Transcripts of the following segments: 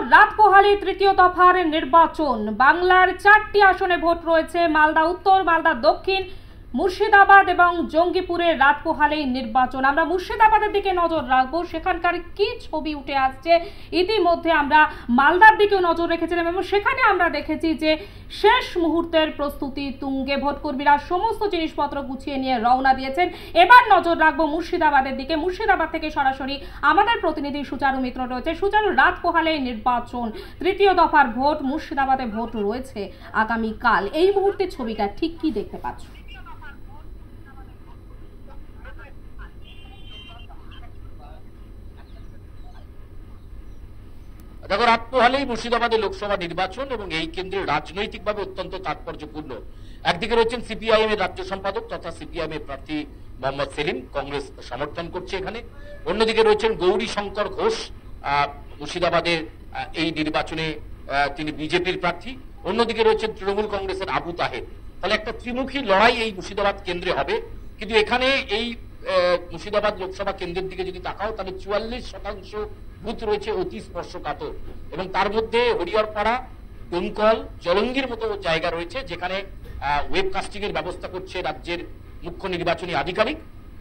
রাত পোহালে তৃতীয় দফার নির্বাচন। বাংলার 4টি আসনে ভোট রয়েছে। মালদা উত্তর, মালদা দক্ষিণ, মুর্শিদাবাদ এবং জঙ্গিপুরের রাত পোহালেই নির্বাচন। আমরা মুর্শিদাবাদের দিকে নজর রাখবো, সেখানকার কি ছবি উঠে আসছে। ইতিমধ্যে আমরা মালদার দিকেও নজর রেখেছিলাম এবং সেখানে আমরা দেখেছি যে শেষ মুহূর্তের প্রস্তুতি তুঙ্গে। ভোটকর্মীরা সমস্ত জিনিসপত্র গুছিয়ে নিয়ে রওনা দিয়েছেন। এবার নজর রাখবো মুর্শিদাবাদের দিকে। মুর্শিদাবাদ থেকে সরাসরি আমাদের প্রতিনিধি সুচারু মিত্র রয়েছে। সুচারু, রাত পোহালেই নির্বাচন, তৃতীয় দফার ভোট, মুর্শিদাবাদে ভোট রয়েছে আগামীকাল। এই মুহূর্তে ছবিটা ঠিক কি দেখতে পাচ্ছ? দেখো, রাত পোহালেই মুর্শিদাবাদে লোকসভা নির্বাচন এবং এই কেন্দ্রে রাজনৈতিকভাবে অত্যন্ত তাৎপর্যপূর্ণ। একদিকে রয়েছেন সিপিআইএম এর রাজ্য সম্পাদক তথা সিপিআইএম এর প্রার্থী মোহাম্মদ সেলিম, কংগ্রেস সমর্থন করছে এখানে। অন্যদিকে রয়েছেন গৌরী শঙ্কর ঘোষ, মুর্শিদাবাদের এই নির্বাচনে তিনি বিজেপির প্রার্থী। অন্যদিকে রয়েছেন তৃণমূল কংগ্রেসের আবু তাহের। তাহলে একটা ত্রিমুখী লড়াই এই মুর্শিদাবাদ কেন্দ্রে হবে। কিন্তু এখানে এই মুর্শিদাবাদ লোকসভা কেন্দ্রের দিকে যদি তাকাও তাহলে 44% বুথ রয়েছে অতি স্পর্শকাতর এবং তার মধ্যে হরিহরপাড়া, ডোমকল, জলঙ্গির মতো জায়গা রয়েছে যেখানে ওয়েবকাস্টিং এর ব্যবস্থা করছে রাজ্যের মুখ্য নির্বাচনী আধিকারিক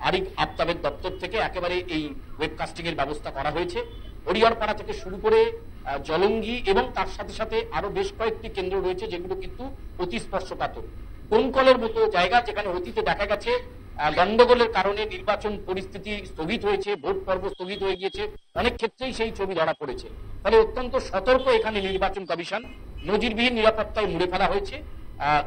আরিফ আফতাবের দপ্তর থেকে। একেবারে এই ওয়েবকাস্টিং এর ব্যবস্থা করা হয়েছে। হরিহরপাড়া থেকে শুরু করে জলঙ্গি এবং তার সাথে সাথে আরো বেশ কয়েকটি কেন্দ্র রয়েছে যেগুলো কিন্তু অতি স্পর্শকাতর। ডোমকলের মতো জায়গা যেখানে অতীতে দেখা গেছে গন্ডগোলের কারণে নির্বাচন পরিস্থিতি স্থগিত হয়েছে, ভোট পর্ব স্থগিত হয়ে গিয়েছে, অনেক ক্ষেত্রেই সেই ছবি ধরা পড়েছে। ফলে অত্যন্ত সতর্ক এখানে নির্বাচন কমিশন। নজিরবিহীন নিরাপত্তায় মুড়ে ফেলা হয়েছে।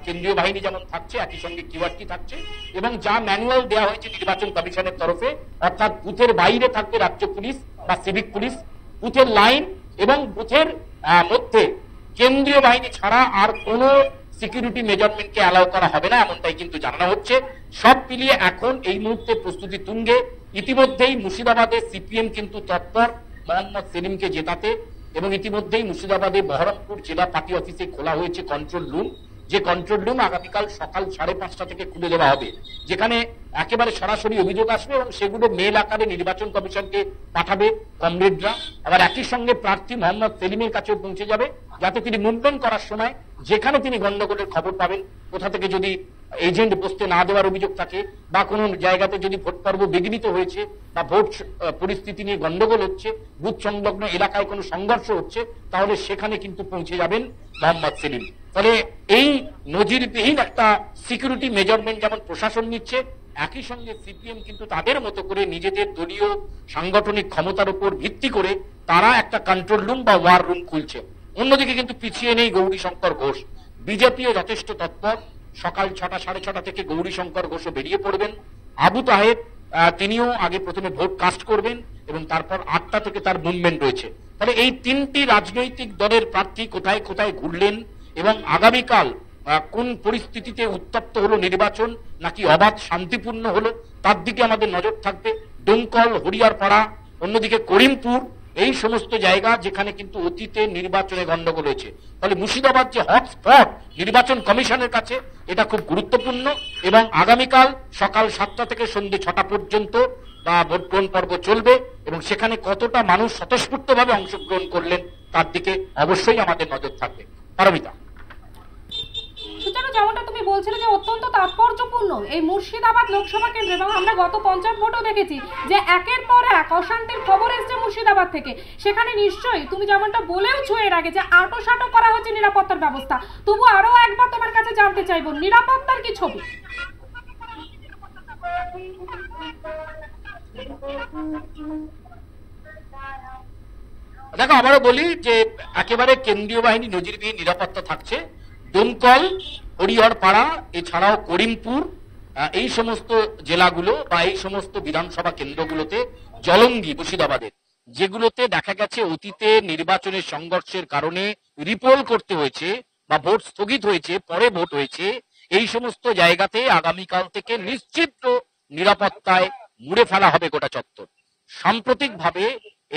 কেন্দ্রীয় বাহিনী যেমন থাকছে, একই সঙ্গে কিউআরটি থাকছে এবং যা ম্যানুয়াল দেওয়া হয়েছে নির্বাচন কমিশনের তরফে, অর্থাৎ বুথের বাইরে থাকবে রাজ্য পুলিশ বা সিভিক পুলিশ, বুথের লাইন এবং বুথের মধ্যে কেন্দ্রীয় বাহিনী ছাড়া আর কোনো সিকিউরিটি মেজারমেন্টকে অ্যালাউ করা হবে না, এমনটাই কিন্তু জানানো হচ্ছে। সব মিলিয়ে এখন এই মুহূর্তে প্রস্তুতি তুঙ্গে। ইতিমধ্যেই মুর্শিদাবাদে সিপিএম কিন্তু তৎপর মোহাম্মদ সেলিমকে জেতাতে এবং ইতিমধ্যেই মুর্শিদাবাদে বহরমপুর জেলা পার্টি অফিসে খোলা হয়েছে কন্ট্রোল রুম, যে কন্ট্রোল রুম আগামীকাল সকাল 5:30 থেকে খুলে দেওয়া হবে, যেখানে একেবারে সরাসরি অভিযোগ আসবে এবং সেগুলো মেল আকারে নির্বাচন কমিশনকে পাঠাবে কমরেডরা। আবার একই সঙ্গে প্রার্থী মোহাম্মদ সেলিমের কাছেও পৌঁছে যাবে, যাতে তিনি মুভমেন্ট করার সময় যেখানে তিনি গন্ডগোলের খবর পাবেন, কোথা থেকে যদি এজেন্ট বসতে না দেওয়ার অভিযোগ থাকে বা কোনো জায়গাতে যদি ভোট পর্ব বিঘ্নিত হয়েছে বা ভোট পরিস্থিতি নিয়ে গন্ডগোল হচ্ছে, বুথ সংলগ্ন এলাকায় কোনো সংঘর্ষ হচ্ছে, তাহলে সেখানে কিন্তু পৌঁছে যাবেন মোহাম্মদ সেলিম। ফলে এই নজিরবিহীন একটা সিকিউরিটি মেজারমেন্ট যেমন প্রশাসন নিচ্ছে, একই সঙ্গে সিপিএম কিন্তু তাদের মতো করে নিজেদের দলীয় সাংগঠনিক ক্ষমতার উপর ভিত্তি করে তারা একটা কন্ট্রোল রুম বা ওয়ার রুম খুলছে। অন্যদিকে কিন্তু পিছিয়ে নেই গৌরী শঙ্কর ঘোষ। বিজেপিও যথেষ্ট তৎপর। সকাল 6টা, 6:30 থেকে গৌরী শঙ্কর ঘোষও বেরিয়ে পড়বেন। আবু তাহের তিনিও আগে প্রথমে ভোট কাস্ট করবেন এবং তারপর 8টা থেকে তার মুভমেন্ট রয়েছে। তাহলে এই তিনটি রাজনৈতিক দলের প্রার্থী কোথায় কোথায় ঘুরলেন এবং আগামীকাল কোন পরিস্থিতিতে উত্তপ্ত হলো নির্বাচন নাকি অবাধ শান্তিপূর্ণ হলো, তার দিকে আমাদের নজর থাকবে। ডোমকল, হরিহরপাড়া, অন্যদিকে করিমপুর, এই সমস্ত জায়গা যেখানে কিন্তু অতীতে নির্বাচনে গন্ডগোল হয়েছে। ফলে মুর্শিদাবাদ যে হটস্পট নির্বাচন কমিশনের কাছে, এটা খুব গুরুত্বপূর্ণ এবং আগামীকাল সকাল 7টা থেকে সন্ধ্যে 6টা পর্যন্ত ভোট গ্রহণ পর্ব চলবে এবং সেখানে কতটা মানুষ স্বতঃস্ফূর্তভাবে অংশগ্রহণ করলেন তার দিকে অবশ্যই আমাদের নজর থাকবে। পারমিতা, সুতরাং যেমনটা তুমি বলছিলে যে অত্যন্ত তাৎপর্যপূর্ণ এই মুর্শিদাবাদ লোকসভা কেন্দ্র, এবং আমরা গত পঞ্চায়েত ভোটও দেখেছি যে একের পর এক অশান্তির খবর এসছে মুর্শিদাবাদ থেকে। সেখানে নিশ্চয়ই তুমি যেমনটা বলেওছো এর আগে যে আটোসাটো করা হচ্ছে নিরাপত্তার ব্যবস্থা। তবু আরো একবার তোমার কাছে জানতে চাইবো নিরাপত্তার কি ছবি? দেখো, আবারও বলি যে একেবারে কেন্দ্রীয় বাহিনী নজিরবিহীন নিরাপত্তা থাকছে। ডোমকল, হরিহরপাড়া এছাড়াও করিমপুর, এই সমস্ত জেলাগুলো বা এই সমস্ত বিধানসভা কেন্দ্রগুলোতে, জলঙ্গি মুর্শিদাবাদের যেগুলোতে দেখা গেছে অতীতে নির্বাচনের সংঘর্ষের কারণে রিপোল করতে হয়েছে বা ভোট স্থগিত হয়েছে, পরে ভোট হয়েছে, এই সমস্ত জায়গাতে আগামীকাল থেকে নিশ্চিত নিরাপত্তায় মুড়ে ফেলা হবে গোটা চত্বর। সাম্প্রতিকভাবে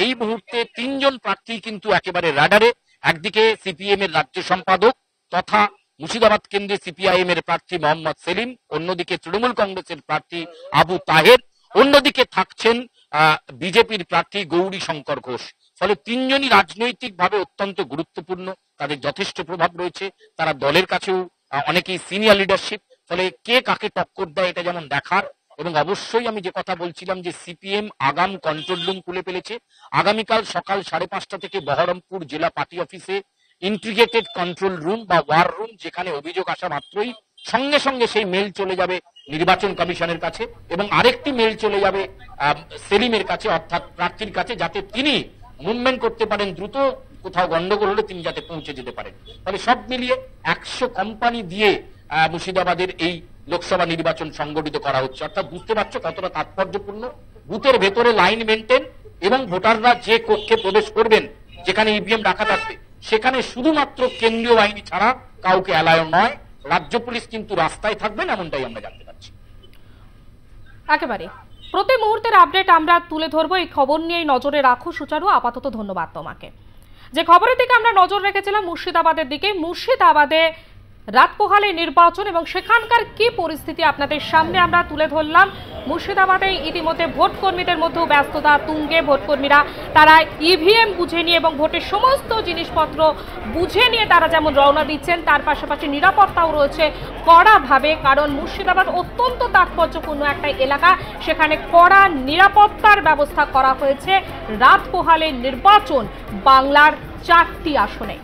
এই মুহূর্তে 3 জন প্রার্থী কিন্তু একেবারে রাডারে। একদিকে সিপিএম এর রাজ্য সম্পাদক তথা মুর্শিদাবাদ কেন্দ্রে সিপিআইএম এর প্রার্থী মোহাম্মদ সেলিম, অন্যদিকে তৃণমূল কংগ্রেসের প্রার্থী আবু তাহের, অন্যদিকে থাকছেন বিজেপির প্রার্থী গৌরী শঙ্কর ঘোষ। ফলে তিনজনই রাজনৈতিকভাবে অত্যন্ত গুরুত্বপূর্ণ, তাদের যথেষ্ট প্রভাব রয়েছে, তারা দলের কাছেও অনেকেই সিনিয়র লিডারশিপ। ফলে কে কাকে টক্কর দেয় এটা যেমন দেখার, এবং অবশ্যই আমি যে কথা বলছিলাম যে সিপিএম আগাম কন্ট্রোল রুম খুলে ফেলেছে। আগামীকাল সকাল 5:30 থেকে বহরমপুর জেলা পার্টি অফিসে ইন্টিগ্রেটেড কন্ট্রোল রুম বা ওয়ার রুম, যেখানে অভিযোগ আসা মাত্রই সঙ্গে সঙ্গে সেই মেল চলে যাবে নির্বাচন কমিশনের কাছে এবং আরেকটি মেল চলে যাবে সেলিমের কাছে, অর্থাৎ প্রার্থীর কাছে, যাতে তিনি মুভমেন্ট করতে পারেন দ্রুত, কোথাও গন্ডগোল হলে তিনি যাতে পৌঁছে যেতে পারেন। ফলে সব মিলিয়ে 100 কোম্পানি দিয়ে মুর্শিদাবাদের এই লোকসভা নির্বাচন সংগঠিত করা হচ্ছে। অর্থাৎ বুঝতে পারছো কতটা তাৎপর্যপূর্ণ। বুথের ভেতরে লাইন মেনটেন এবং ভোটাররা যে কক্ষে প্রবেশ করবেন, যেখানে ইভিএম রাখা থাকবে, সেখানে শুধুমাত্র কেন্দ্রীয় বাহিনী ছাড়া কাউকে অ্যালাউ নয়। রাজ্য পুলিশ কিন্তু রাস্তায় থাকবেন, এমনটাই আমরা জানতে পারছি। একেবারে প্রতি মুহূর্তের আপডেট আমরা তুলে ধরবো, এই খবর নিয়েই নজরে রাখো সুচারু। আপাতত ধন্যবাদ তোমাকে। যে খবরের দিকে আমরা নজর রেখেছিলাম মুর্শিদাবাদের দিকে, মুর্শিদাবাদে রাত পোহালে নির্বাচন এবং সেখানকার কি পরিস্থিতি আপনাদের সামনে আমরা তুলে ধরলাম। মুর্শিদাবাদে ইতিমধ্যে ভোট কর্মীদের মধ্যেও ব্যস্ততা তুঙ্গে। ভোটকর্মীরা তারা ইভিএম বুঝে নিয়ে এবং ভোটের সমস্ত জিনিসপত্র বুঝে নিয়ে তারা যেমন রওনা দিচ্ছেন, তার পাশাপাশি নিরাপত্তাও রয়েছে কড়াভাবে, কারণ মুর্শিদাবাদ অত্যন্ত তাৎপর্যপূর্ণ একটা এলাকা, সেখানে কড়া নিরাপত্তার ব্যবস্থা করা হয়েছে রাত পোহালে নির্বাচন বাংলার 4টি আসনে।